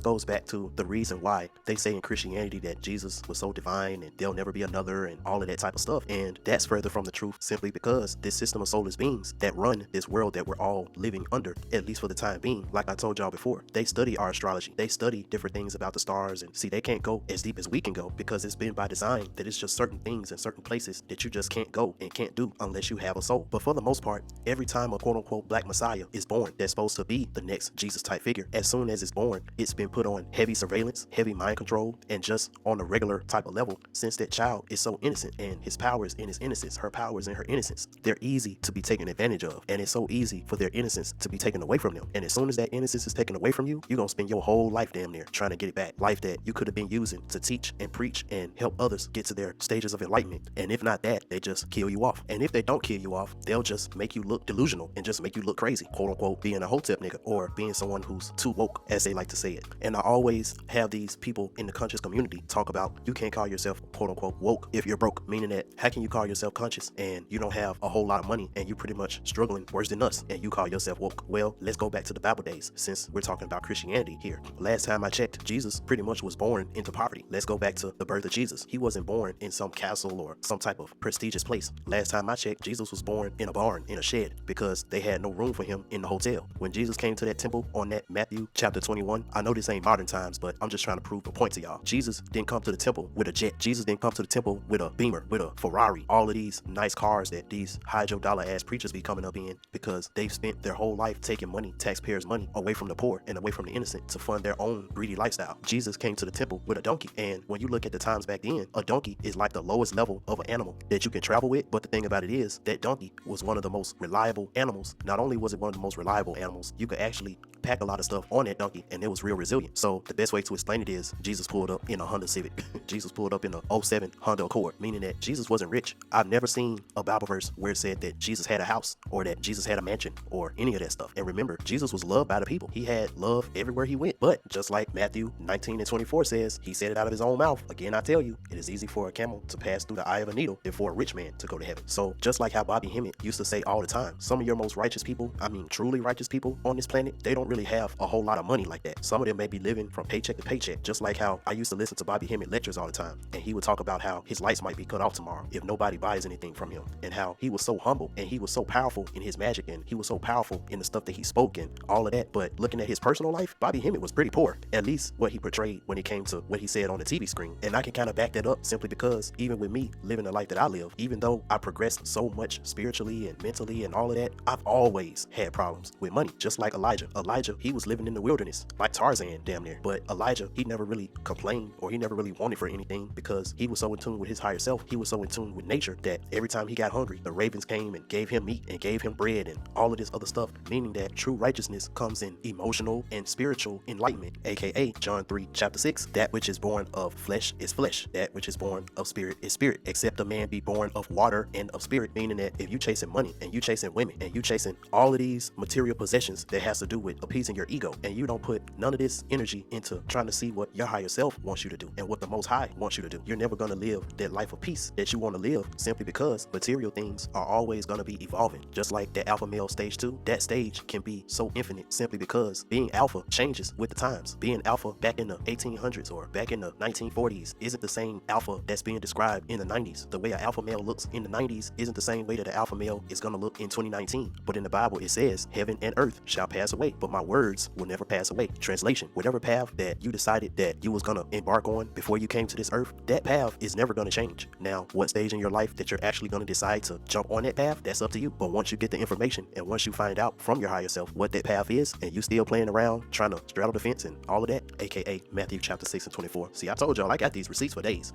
goes back to the reason why they say in Christianity that Jesus was so divine and there'll never be another and all of that type of stuff. And that's further from the truth, simply because this system of soulless beings that run this world that we're all living under, at least for the time being, like I told y'all before, they study our astrology, they study different things about the stars, and see, they can't go as deep as we can go because it's been by design that it's just certain things and certain places that you just can't go and can't do unless you have a soul. But for the most part, every time a quote unquote black messiah is born that's supposed to be the next Jesus type figure, as soon as it's born, it's been put on heavy surveillance, heavy mind control, and just on a regular type of level, since that child is so innocent and his power is in his innocence, her power is in her innocence. They're easy to be taken advantage of, and it's so easy for their innocence to be taken away from them. And as soon as that innocence is taken away from you, you're gonna spend your whole life damn near trying to get it back. Life that you could have been using to teach and preach and help others get to their stages of enlightenment. And if not that, they just kill you off. And if they don't kill you off, they'll just make you look delusional and just make you look crazy, quote unquote, being a hotep nigga or being someone who's too woke, as they like to say it. And I always have these people in the conscious community talk about, you can't call yourself quote unquote woke if you're broke, meaning that how can you call yourself conscious and you don't have a whole lot of money and you pretty much struggling worse than us and you call yourself woke? Well, let's go back to the Bible days, since we're talking about Christianity here. Last time I checked, Jesus pretty much was born into poverty. Let's go back to the birth of Jesus. He wasn't born in some castle or some type of prestigious place. Last time I checked, Jesus was born in a barn, in a shed, because they had no room for him in the hotel. When Jesus came to that temple on that Matthew chapter 21, I know this ain't modern times, but I'm just trying to prove a point to y'all. Jesus didn't come to the temple with a jet. Jesus didn't come to the temple with a Beamer, with a Ferrari, all of these nice cars that these hydro dollar ass preachers be coming up in, because they've spent their whole life taking money, taxpayers' money, away from the poor and away from the innocent to fund their own greedy lifestyle. Jesus came to the temple with a donkey, and when you look at the times back then, a donkey is like the lowest level of an animal that you can travel with. But the thing about it is that donkey was one of the most reliable animals. Not only was it one of the most reliable animals, you could actually pack a lot of stuff on that donkey and it was real resilient. So the best way to explain it is Jesus pulled up in a Honda Civic. Jesus pulled up in a 07 Honda Accord, meaning that Jesus wasn't rich. I've never seen a Bible verse where it said that Jesus had a house or that Jesus had a mansion or any of that stuff. And remember, Jesus was loved by the people. He had love everywhere he went. But just like Matthew 19:24 says, he said it out of his own mouth, "Again, I tell you, it is easy for a camel to pass through the eye of a needle than for a rich man to go to heaven." So just like how Bobby Hemmett used to say all the time, some of your most righteous people, I mean truly righteous people on this planet, they don't really really have a whole lot of money like that. Some of them may be living from paycheck to paycheck, just like how I used to listen to Bobby Hemmett lectures all the time, and he would talk about how his lights might be cut off tomorrow if nobody buys anything from him, and how he was so humble and he was so powerful in his magic and he was so powerful in the stuff that he spoke and all of that. But looking at his personal life, Bobby Hemmett was pretty poor, at least what he portrayed when it came to what he said on the TV screen. And I can kind of back that up simply because even with me living the life that I live, even though I progressed so much spiritually and mentally and all of that, I've always had problems with money, just like Elijah. Elijah, he was living in the wilderness like Tarzan damn near, but Elijah, he never really complained or he never really wanted for anything because he was so in tune with his higher self. He was so in tune with nature that every time he got hungry, the ravens came and gave him meat and gave him bread and all of this other stuff, meaning that true righteousness comes in emotional and spiritual enlightenment, aka John 3 chapter 6, that which is born of flesh is flesh, that which is born of spirit is spirit, except a man be born of water and of spirit, meaning that if you chasing money and you chasing women and you chasing all of these material possessions that has to do with appeasing your ego, and you don't put none of this energy into trying to see what your higher self wants you to do and what the Most High wants you to do, you're never going to live that life of peace that you want to live, simply because material things are always going to be evolving. Just like that alpha male stage 2, that stage can be so infinite simply because being alpha changes with the times. Being alpha back in the 1800s or back in the 1940s isn't the same alpha that's being described in the 90s. The way an alpha male looks in the 90s isn't the same way that an alpha male is going to look in 2019. But in the Bible it says heaven and earth shall pass away, but my words will never pass away. Translation: whatever path that you decided that you was going to embark on before you came to this earth, that path is never going to change. Now, what stage in your life that you're actually going to decide to jump on that path, that's up to you. But once you get the information and once you find out from your higher self what that path is, and you still playing around trying to straddle the fence and all of that, aka Matthew chapter 6 and 24. See, I told y'all I got these receipts for days.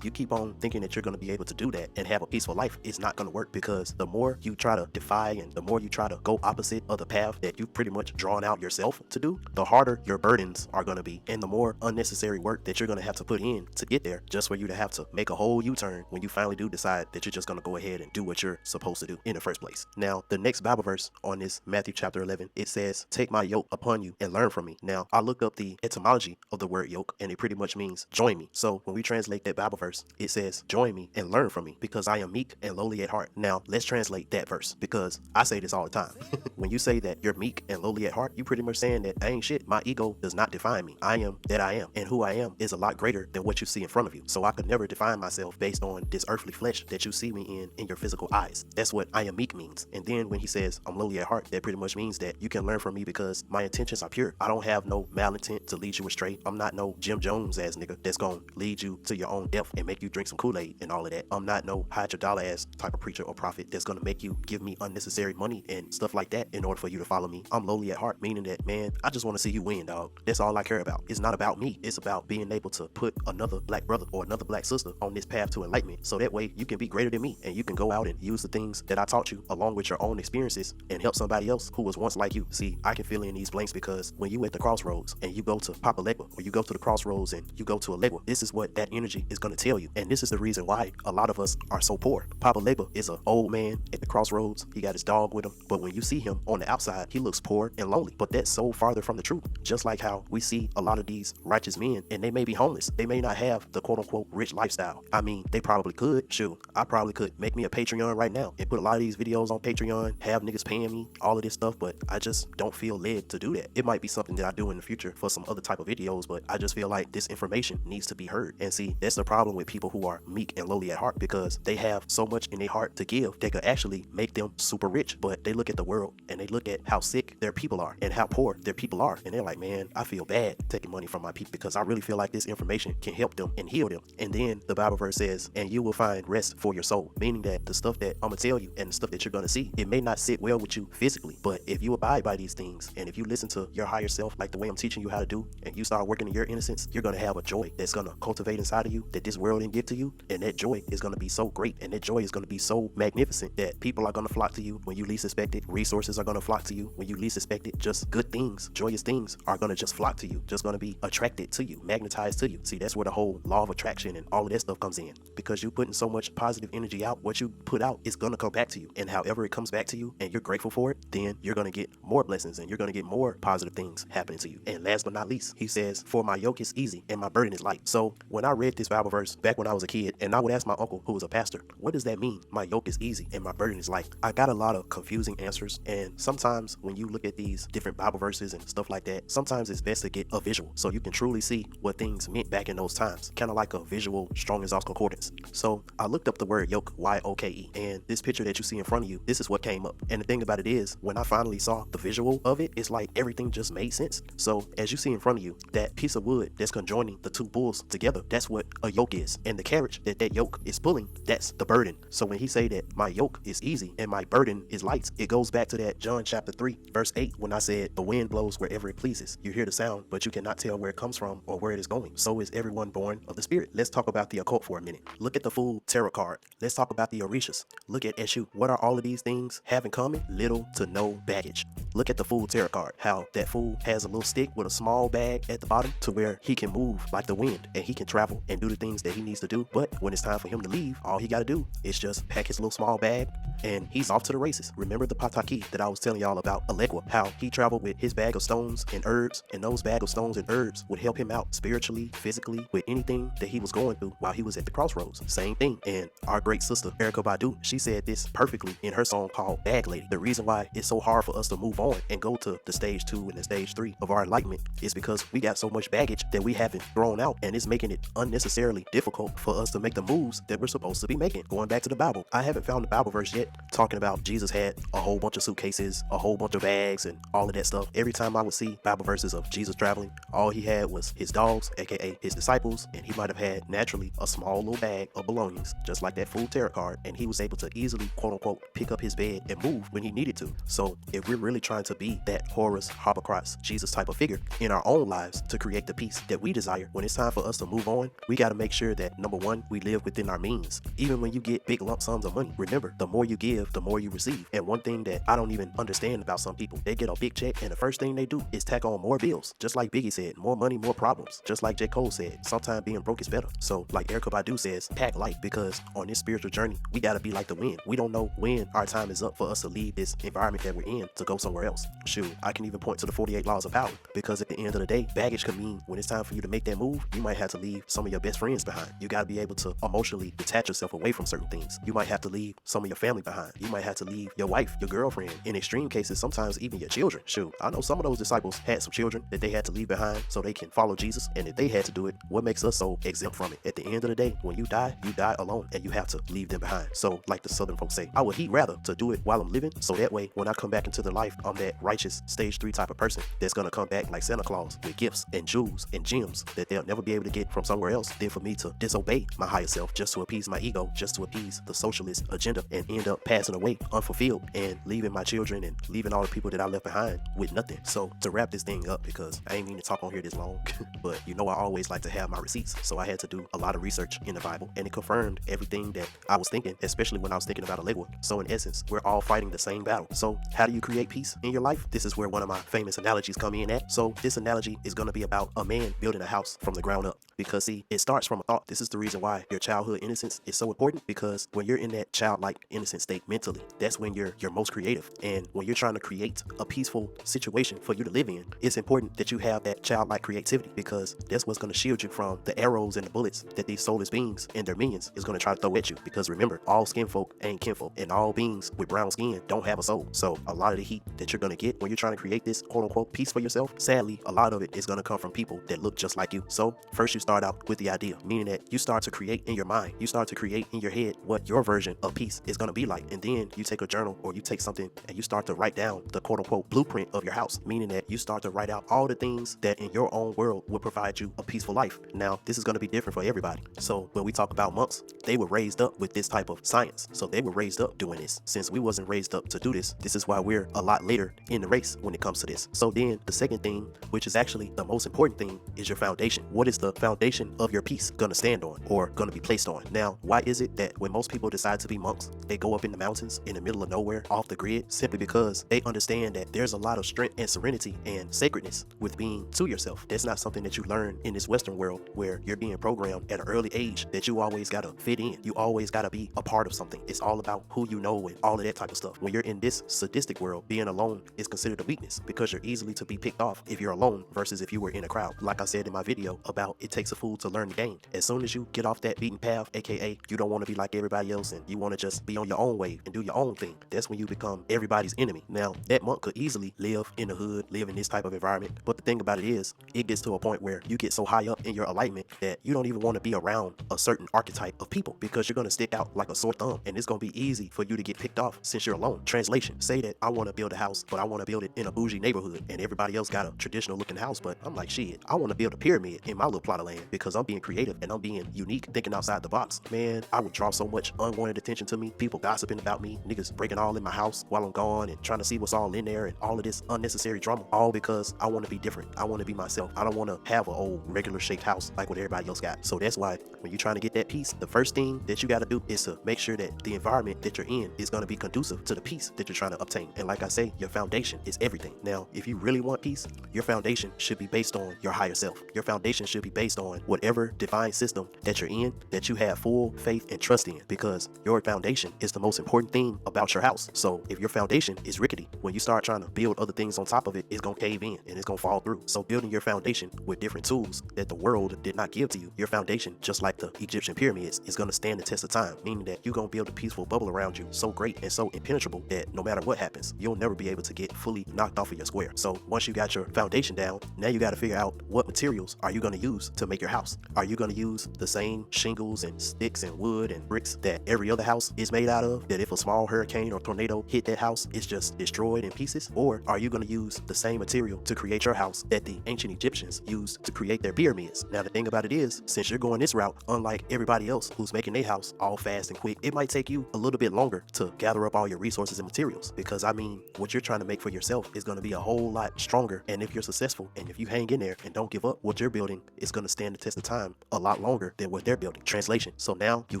You keep on thinking that you're going to be able to do that and have a peaceful life, it's not going to work, because the more you try to defy and the more you try to go opposite of the path that you've pretty much drawn out yourself to do, the harder your burdens are going to be and the more unnecessary work that you're going to have to put in to get there, just for you to have to make a whole U-turn when you finally do decide that you're just going to go ahead and do what you're supposed to do in the first place. Now, the next Bible verse on this Matthew chapter 11, it says, "Take my yoke upon you and learn from me." Now, I looked up the etymology of the word yoke, and it pretty much means join me. So when we translate that Bible verse, it says, "Join me and learn from me, because I am meek and lowly at heart." Now, let's translate that verse, because I say this all the time. When you say that you're meek and lowly at heart, you pretty much saying that I ain't shit. My ego does not define me. I am that I am, and who I am is a lot greater than what you see in front of you. So I could never define myself based on this earthly flesh that you see me in your physical eyes. That's what I am meek means. And then when he says I'm lowly at heart, that pretty much means that you can learn from me because my intentions are pure. I don't have no malintent to lead you astray. I'm not no Jim Jones ass nigga that's gonna lead you to your own death and make you drink some Kool-Aid and all of that. I'm not no hide your dollar ass type of preacher or prophet that's gonna make you give me unnecessary money and stuff like that in order for you to follow me. I'm lowly at heart, meaning that, man, I just want to see you win, dog. That's all I care about. It's not about me. It's about being able to put another black brother or another black sister on this path to enlightenment, so that way you can be greater than me and you can go out and use the things that I taught you along with your own experiences and help somebody else who was once like you. See, I can fill in these blanks because when you at the crossroads and you go to Papa Legba, or you go to the crossroads and you go to a Legba, this is what that energy is going to tell you. And this is the reason why a lot of us are so poor. Papa Legba is an old man at the crossroads. He got his dog with him, but when you see him on the outside, he looks poor and lonely. But that's so farther from the truth. Just like how we see a lot of these righteous men and they may be homeless. They may not have the quote unquote rich lifestyle. I mean, they probably could. Shoot, I probably could make me a Patreon right now and put a lot of these videos on Patreon, have niggas paying me, all of this stuff, but I just don't feel led to do that. It might be something that I do in the future for some other type of videos, but I just feel like this information needs to be heard. And see, that's the problem with people who are meek and lowly at heart, because they have so much in their heart to give that could actually make them super rich, but they look at the world and they look at how sick their people are and how poor their people are, and they're like, man, I feel bad taking money from my people because I really feel like this information can help them and heal them. And then the Bible verse says, "And you will find rest for your soul," meaning that the stuff that I'm gonna tell you and the stuff that you're gonna see, it may not sit well with you physically, but if you abide by these things and if you listen to your higher self like the way I'm teaching you how to do, and you start working in your innocence, you're gonna have a joy that's gonna cultivate inside of you that this world didn't give to you, and that joy is gonna be so great and that joy is gonna be so magnificent that people are gonna flock to you when you least expect it. Resources are gonna flock to you when you least expect it. Just good things, joyous things are gonna just flock to you, just gonna be attracted to you, magnetized to you. See, that's where the whole law of attraction and all of that stuff comes in, because you're putting so much positive energy out. What you put out is gonna come back to you, and however it comes back to you and you're grateful for it, then you're gonna get more blessings and you're gonna get more positive things happening to you. And last but not least, he says, "For my yoke is easy and my burden is light." So when I read this Bible verse back when I was a kid, and I would ask my uncle who was a pastor, what does that mean? My yoke is easy and my burden is light. I got a lot of confusing answers, and sometimes when you look at these different Bible verses and stuff like that, sometimes it's best to get a visual so you can truly see what things meant back in those times, kind of like a visual Strong's Concordance. So I looked up the word yoke, Y-O-K-E, and this picture that you see in front of you, this is what came up. And the thing about it is, when I finally saw the visual of it, it's like everything just made sense. So as you see in front of you, that piece of wood that's conjoining the two bulls together, that's what a yoke is. And the carriage that yoke is pulling, that's the burden. So when he say that my yoke is easy and my burden is light, it goes back to that John chapter 3 verse 8 when I said the wind blows wherever it pleases. You hear the sound, but you cannot tell where it comes from or where it is going. So is everyone born of the Spirit. Let's talk about the occult for a minute. Look at the Fool tarot card. Let's talk about the Orishas. Look at Eshu. What are all of these things have in common? Little to no baggage. Look at the Fool tarot card. How that fool has a little stick with a small bag at the bottom to where he can move like the wind and he can travel and do the things that he needs to do. But when it's time for him to leave, all he got to do is just pack his little small bag and he's off to the races. Remember the Pataki that I was telling y'all about Alegua, how he traveled with his bag of stones and herbs, and those bag of stones and herbs would help him out spiritually, physically, with anything that he was going through while he was at the crossroads. Same thing. And our great sister Erykah Badu, she said this perfectly in her song called Bag Lady. The reason why it's so hard for us to move on and go to the stage 2 and the stage 3 of our enlightenment is because we got so much baggage that we haven't thrown out, and it's making it unnecessarily difficult for us to make the moves that we're supposed to be making. Going back to the Bible, I haven't found the Bible verse yet talking about Jesus had a whole bunch of suitcases, a whole bunch of bags, and all of that stuff. Every time I would see Bible verses of Jesus traveling, all he had was his dogs, aka his disciples, and he might have had naturally a small little bag of belongings, just like that Fool tarot card, and he was able to easily, quote unquote, pick up his bed and move when he needed to. So if we're really trying to be that Horus, Harpocrates, Jesus type of figure in our own lives to create the peace that we desire, when it's time for us to move on, we got to make sure that, number one, we live within our means. Even when you get big lump sums of money, remember, the more you give, the more you receive. And one thing that I don't even understand about some people, they get a big check and the first thing they do is tack on more bills. Just like Biggie said, more money, more problems. Just like J. Cole said, sometimes being broke is better. So like Erykah Badu says, pack light, because on this spiritual journey, we got to be like the wind. We don't know when our time is up for us to leave this environment that we're in to go somewhere else. Shoot, I can even point to the 48 laws of power, because at the end of the day, baggage could mean when it's time for you to make that move, you might have to leave some of your best friends behind. You got to be able to emotionally detach yourself away from certain things. You might have to leave some of your family behind. You might have to leave your wife, your girlfriend, in extreme cases, sometimes even your children. Shoot, I know some of those disciples had some children that they had to leave behind so they can follow Jesus, and if they had to do it, what makes us so exempt from it? At the end of the day, when you die alone, and you have to leave them behind. So like the Southern folks say, I would heat rather to do it while I'm living, so that way when I come back into the life, I'm that righteous stage 3 type of person that's gonna come back like Santa Claus with gifts and jewels and gems that they'll never be able to get from somewhere else, than for me to disobey my higher self just to appease my ego, just to appease the socialist agenda, and end up passing away unfulfilled and leaving my children and leaving all the people that I left behind with nothing. So to wrap this thing up, because I ain't mean to talk on here this long, but you know I always like to have my receipts, so I had to do a lot of research in the Bible, and it confirmed everything that I was thinking, especially when I was thinking about Alegua. So in essence, we're all fighting the same battle. So how do you create peace in your life? This is where one of my famous analogies come in at. So this analogy is going to be about a man building a house from the ground up, because see, it starts from a thought. This is the reason why your childhood innocence is so important, because when you're in that childlike innocent state mentally, that's when you're most creative. And when you're trying to create a peaceful situation for you to live in, it's important that you have that childlike creativity, because that's what's going to shield you from the arrows and the bullets that these soulless beings and their minions is going to try to throw at you. Because remember, all skin folk ain't kinfolk, and all beings with brown skin don't have a soul. So a lot of the heat that you're going to get when you're trying to create this quote unquote peace for yourself, sadly, a lot of it is going to come from people that look just like you. So first you start out with the idea, meaning that you start to create in your mind, you start to create in your head what your version of peace is going to be like. And then you take a journal or you take something and you start to write down the quote unquote blueprint of your house, meaning that you start to write out all the things that in your own world will provide you a peaceful life. Now, this is going to be different for everybody. So when we talk about monks, they were raised up with this type of science. So they were raised up doing this. Since we wasn't raised up to do this, this is why we're a lot later in the race when it comes to this. So then the second thing, which is actually the most important thing, is your foundation. What is the foundation of your peace going to stand on or going to be placed on? Now, why is it that when most people decide to be monks, they go up in the mountains in the middle of nowhere off the grid? Simply because they understand that there's a lot of strength and serenity and sacredness with being to yourself. That's not something that you learn in this Western world where you're being programmed at an early age that you always got to fit in. You always got to be a part of something. It's all about who you know and all of that type of stuff. When you're in this sadistic world, being alone alone is considered a weakness because you're easily to be picked off if you're alone versus if you were in a crowd. Like I said in my video about it takes a fool to learn the game. As soon as you get off that beaten path, aka you don't want to be like everybody else and you want to just be on your own wave and do your own thing, that's when you become everybody's enemy. Now, that monk could easily live in the hood, live in this type of environment, but the thing about it is, it gets to a point where you get so high up in your enlightenment that you don't even want to be around a certain archetype of people because you're going to stick out like a sore thumb, and it's going to be easy for you to get picked off since you're alone. Translation, say that I want to build a house, but I want to build it in a bougie neighborhood, and everybody else got a traditional looking house, but I'm like, shit, I want to build a pyramid in my little plot of land because I'm being creative and I'm being unique, thinking outside the box. Man, I would draw so much unwanted attention to me, people gossiping about me, niggas breaking all in my house while I'm gone and trying to see what's all in there and all of this unnecessary drama, all because I want to be different. I want to be myself. I don't want to have an old regular shaped house like what everybody else got. So that's why when you're trying to get that peace, the first thing that you got to do is to make sure that the environment that you're in is going to be conducive to the peace that you're trying to obtain. And like I say, your foundation is everything. Now, if you really want peace, your foundation should be based on your higher self. Your foundation should be based on whatever divine system that you're in, that you have full faith and trust in, because your foundation is the most important thing about your house. So if your foundation is rickety, when you start trying to build other things on top of it, it's going to cave in and it's going to fall through. So building your foundation with different tools that the world did not give to you, your foundation, just like the Egyptian pyramids, is going to stand the test of time, meaning that you're going to build a peaceful bubble around you so great and so impenetrable that no matter what happens, you'll never be able to get fully knocked off of your square. So once you got your foundation down, now you got to figure out what materials are you going to use to make your house. Are you going to use the same shingles and sticks and wood and bricks that every other house is made out of, that if a small hurricane or tornado hit that house, it's just destroyed in pieces? Or are you going to use the same material to create your house that the ancient Egyptians used to create their pyramids? Now, the thing about it is, since you're going this route, unlike everybody else who's making their house all fast and quick, it might take you a little bit longer to gather up all your resources and materials, because I mean, what you're trying to make for yourself is going to be a whole lot stronger. And if you're successful and if you hang in there and don't give up, what you're building is going to stand the test of time a lot longer than what they're building. Translation, so now you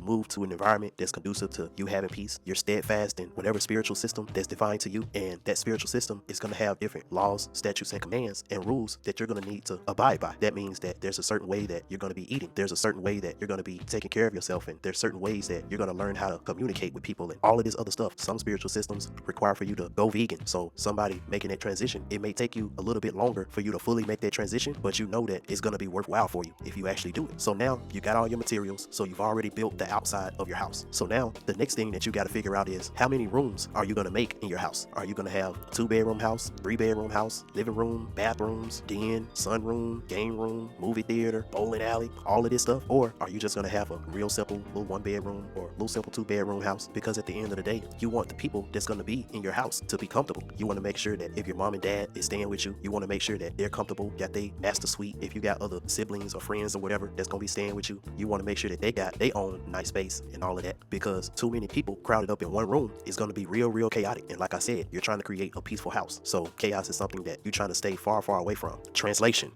move to an environment that's conducive to you having peace. You're steadfast in whatever spiritual system that's defined to you, and that spiritual system is going to have different laws, statutes, and commands and rules that you're going to need to abide by. That means that there's a certain way that you're going to be eating, there's a certain way that you're going to be taking care of yourself, and there's certain ways that you're going to learn how to communicate with people and all of this other stuff. Some spiritual systems require for you to go vegan, so somebody making that transition, it may take you a little bit longer for you to fully make that transition, but you know that it's going to be worthwhile for you if you actually do it. So now you got all your materials, so you've already built the outside of your house. So now the next thing that you got to figure out is, how many rooms are you going to make in your house? Are you going to have a 2-bedroom house, 3-bedroom house, living room, bathrooms, den, sunroom, game room, movie theater, bowling alley, all of this stuff? Or are you just going to have a real simple little 1-bedroom or little simple 2-bedroom house? Because at the end of the day, you want the people that's going to be in your house to be comfortable. You want to make sure that if your mom and dad is staying with you, you want to make sure that they're comfortable, got they master suite. If you got other siblings or friends or whatever that's going to be staying with you, you want to make sure that they got their own nice space and all of that, because too many people crowded up in one room is going to be real chaotic. And like I said, you're trying to create a peaceful house, so chaos is something that you're trying to stay far away from. Translation,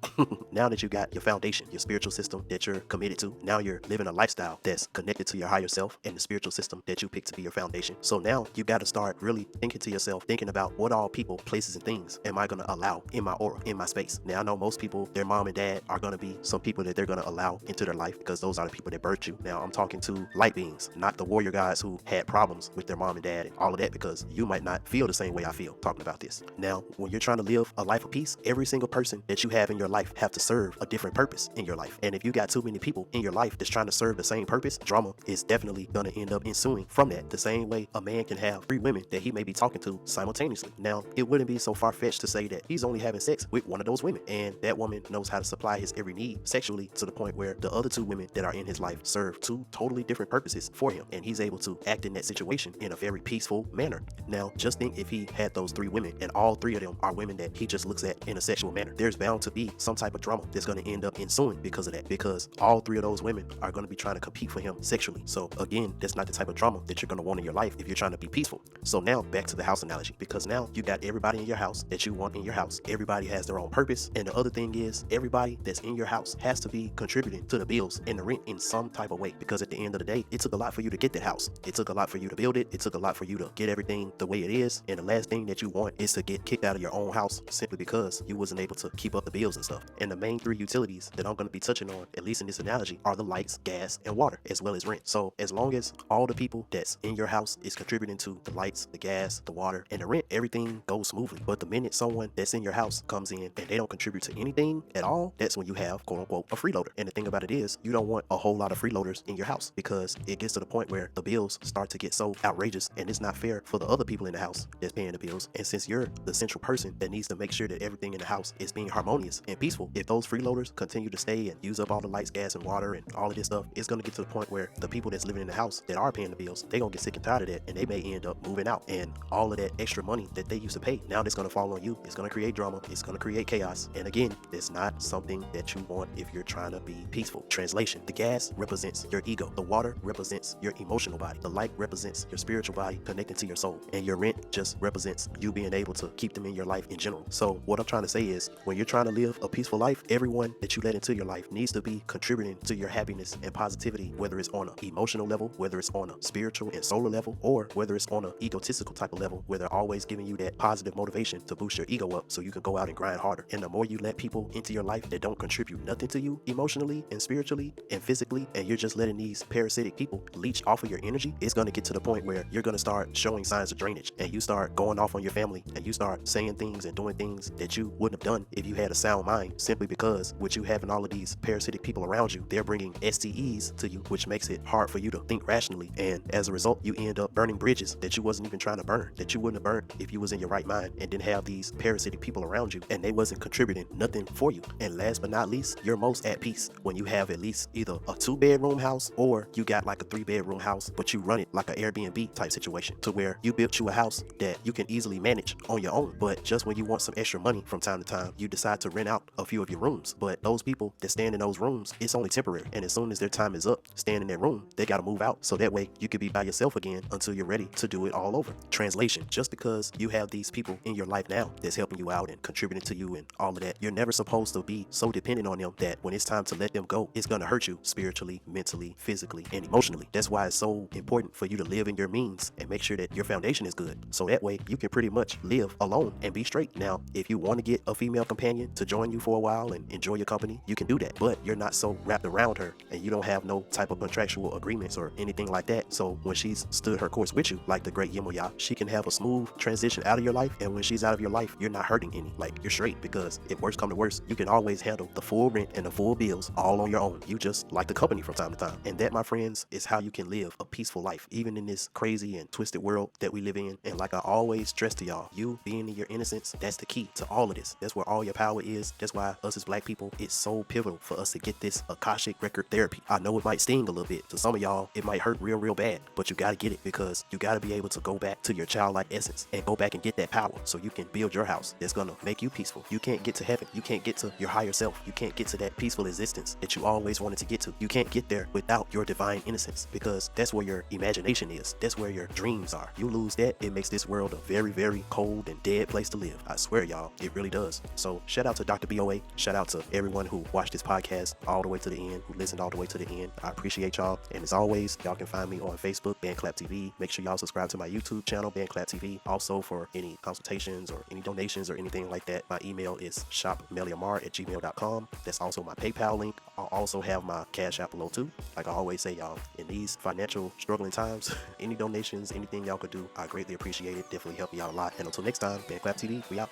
now that you got your foundation, your spiritual system that you're committed to, now you're living a lifestyle that's connected to your higher self and the spiritual system that you picked to be your foundation. So now you got to start really thinking to yourself, thinking about what all people, places, and things am I going to allow in my aura, in my space. Now I know most people, their mom and dad are going to be some people that they're going to allow into their life because those are the people that birthed you. Now I'm talking to light beings, not the warrior guys who had problems with their mom and dad and all of that, because you might not feel the same way I feel talking about this. Now, when you're trying to live a life of peace, every single person that you have in your life have to serve a different purpose in your life. And if you got too many people in your life that's trying to serve the same purpose, drama is definitely going to end up ensuing from that. The same way a man can have 3 women that he may be talking to simultaneously. Now, it wouldn't be so far-fetched to say that he's only having sex with one of those women, and that woman knows how to supply his every need sexually to the point where the other 2 women that are in his life serve 2 totally different purposes for him, and he's able to act in that situation in a very peaceful manner. Now, just think if he had those 3 women and all 3 of them are women that he just looks at in a sexual manner, there's bound to be some type of drama that's going to end up ensuing because of that, because all 3 of those women are going to be trying to compete for him sexually. So again, that's not the type of drama that you're going to want in your life if you're trying to be peaceful. So now back to the house analogy, because now you got everybody in your house that you want in your house. Everybody has their own purpose, and the other thing is, everybody that's in your house has to be contributing to the bills and the rent in some type of way, because at the end of the day, it took a lot for you to get that house. It took a lot for you to build it. It took a lot for you to get everything the way it is, and the last thing that you want is to get kicked out of your own house simply because you wasn't able to keep up the bills and stuff. And the main 3 utilities that I'm going to be touching on, at least in this analogy, are the lights, gas, and water, as well as rent. So as long as all the people that's in your house is contributing to the lights, the gas, the water, and the rent everything goes smoothly. But the minute someone that's in your house comes in and they don't contribute to anything at all, that's when you have, quote unquote, a freeloader. And the thing about it is, you don't want a whole lot of freeloaders in your house, because it gets to the point where the bills start to get so outrageous and it's not fair for the other people in the house that's paying the bills. And since you're the central person that needs to make sure that everything in the house is being harmonious and peaceful, if those freeloaders continue to stay and use up all the lights, gas, and water and all of this stuff, it's going to get to the point where the people that's living in the house that are paying the bills, they're going to get sick and tired of that, and they may end up moving out. And all of that extra money that they used to pay, now that's going to fall on you. It's going to create drama. It's going to create chaos. And again, it's not something that you want if you're trying to be peaceful. Translation: the gas represents your ego. The water represents your emotional body. The light represents your spiritual body connecting to your soul. And your rent just represents you being able to keep them in your life in general. So what I'm trying to say is, when you're trying to live a peaceful life, everyone that you let into your life needs to be contributing to your happiness and positivity, whether it's on an emotional level, whether it's on a spiritual and solar level, or whether it's on an egotistical type of level, where they're always giving you that positive motivation to boost your ego up so you can go out and grind harder. And the more you let people into your life that don't contribute nothing to you emotionally and spiritually and physically, and you're just letting these parasitic people leech off of your energy, it's going to get to the point where you're going to start showing signs of drainage, and you start going off on your family, and you start saying things and doing things that you wouldn't have done if you had a sound mind, simply because with you having all of these parasitic people around you, they're bringing STEs to you, which makes it hard for you to think rationally. And as a result, you end up burning bridges that you wasn't even trying to burn, that you wouldn't have burned if you was in your right mind and didn't have these parasitic people around you and they wasn't contributing nothing for you. And last but not least, you're most at peace when you have at least either a 2-bedroom house, or you got like a 3-bedroom house, but you run it like an Airbnb type situation, to where you built you a house that you can easily manage on your own. But just when you want some extra money from time to time, you decide to rent out a few of your rooms. But those people that stand in those rooms, it's only temporary. And as soon as their time is up staying in that room, they got to move out. So that way you could be by yourself again until you're ready to do it all over. Translation: just because you have these people in your life now that's helping you out and contributing to you and all of that, you're never supposed to be so dependent on them that when it's time to let them go, it's going to hurt you spiritually, mentally, physically, and emotionally. That's why it's so important for you to live in your means and make sure that your foundation is good. So that way you can pretty much live alone and be straight. Now, if you want to get a female companion to join you for a while and enjoy your company, you can do that, but you're not so wrapped around her and you don't have no type of contractual agreements or anything like that. So when she's stood her course with you, like the great Yemoya, she can have a smooth transition out of your life. And when she's out of your life, you're not hurting any. Like, you're straight, because if worse come to worse, you can always handle the full rent and the full bills all on your own. You just like the company from time to time. And that, my friends, is how you can live a peaceful life, even in this crazy and twisted world that we live in. And like I always stress to y'all, you being in your innocence, that's the key to all of this. That's where all your power is. That's why us as black people, it's so pivotal for us to get this Akashic record therapy. I know it might sting a little bit to some of y'all, it might hurt real bad, but you got to get it, because you got to be able to go back to your childlike essence and go back and get that power so you can build your house that's gonna make you peaceful. You can't get to heaven, you can't get to your higher self, you can't get to that peaceful existence that you always wanted to get to. You can't get there without your divine innocence, because that's where your imagination is. That's where your dreams are. You lose that, it makes this world a very cold and dead place to live. I swear, y'all, it really does. So shout out to Dr. BOA. Shout out to everyone who watched this podcast all the way to the end, who listened all the way to the end. I appreciate y'all. And as always, y'all can find me on Facebook, BandClap TV. Make sure y'all subscribe to my YouTube channel, BandClap TV. Also, for any consultations or any donations or anything like that, my email is shopmeliamar@gmail.com. That's also my PayPal link. I'll also have my Cash App below too. Like I always say, y'all, in these financial struggling times, any donations, anything y'all could do, I greatly appreciate it. Definitely help me out a lot. And until next time, BandClap TV, we out.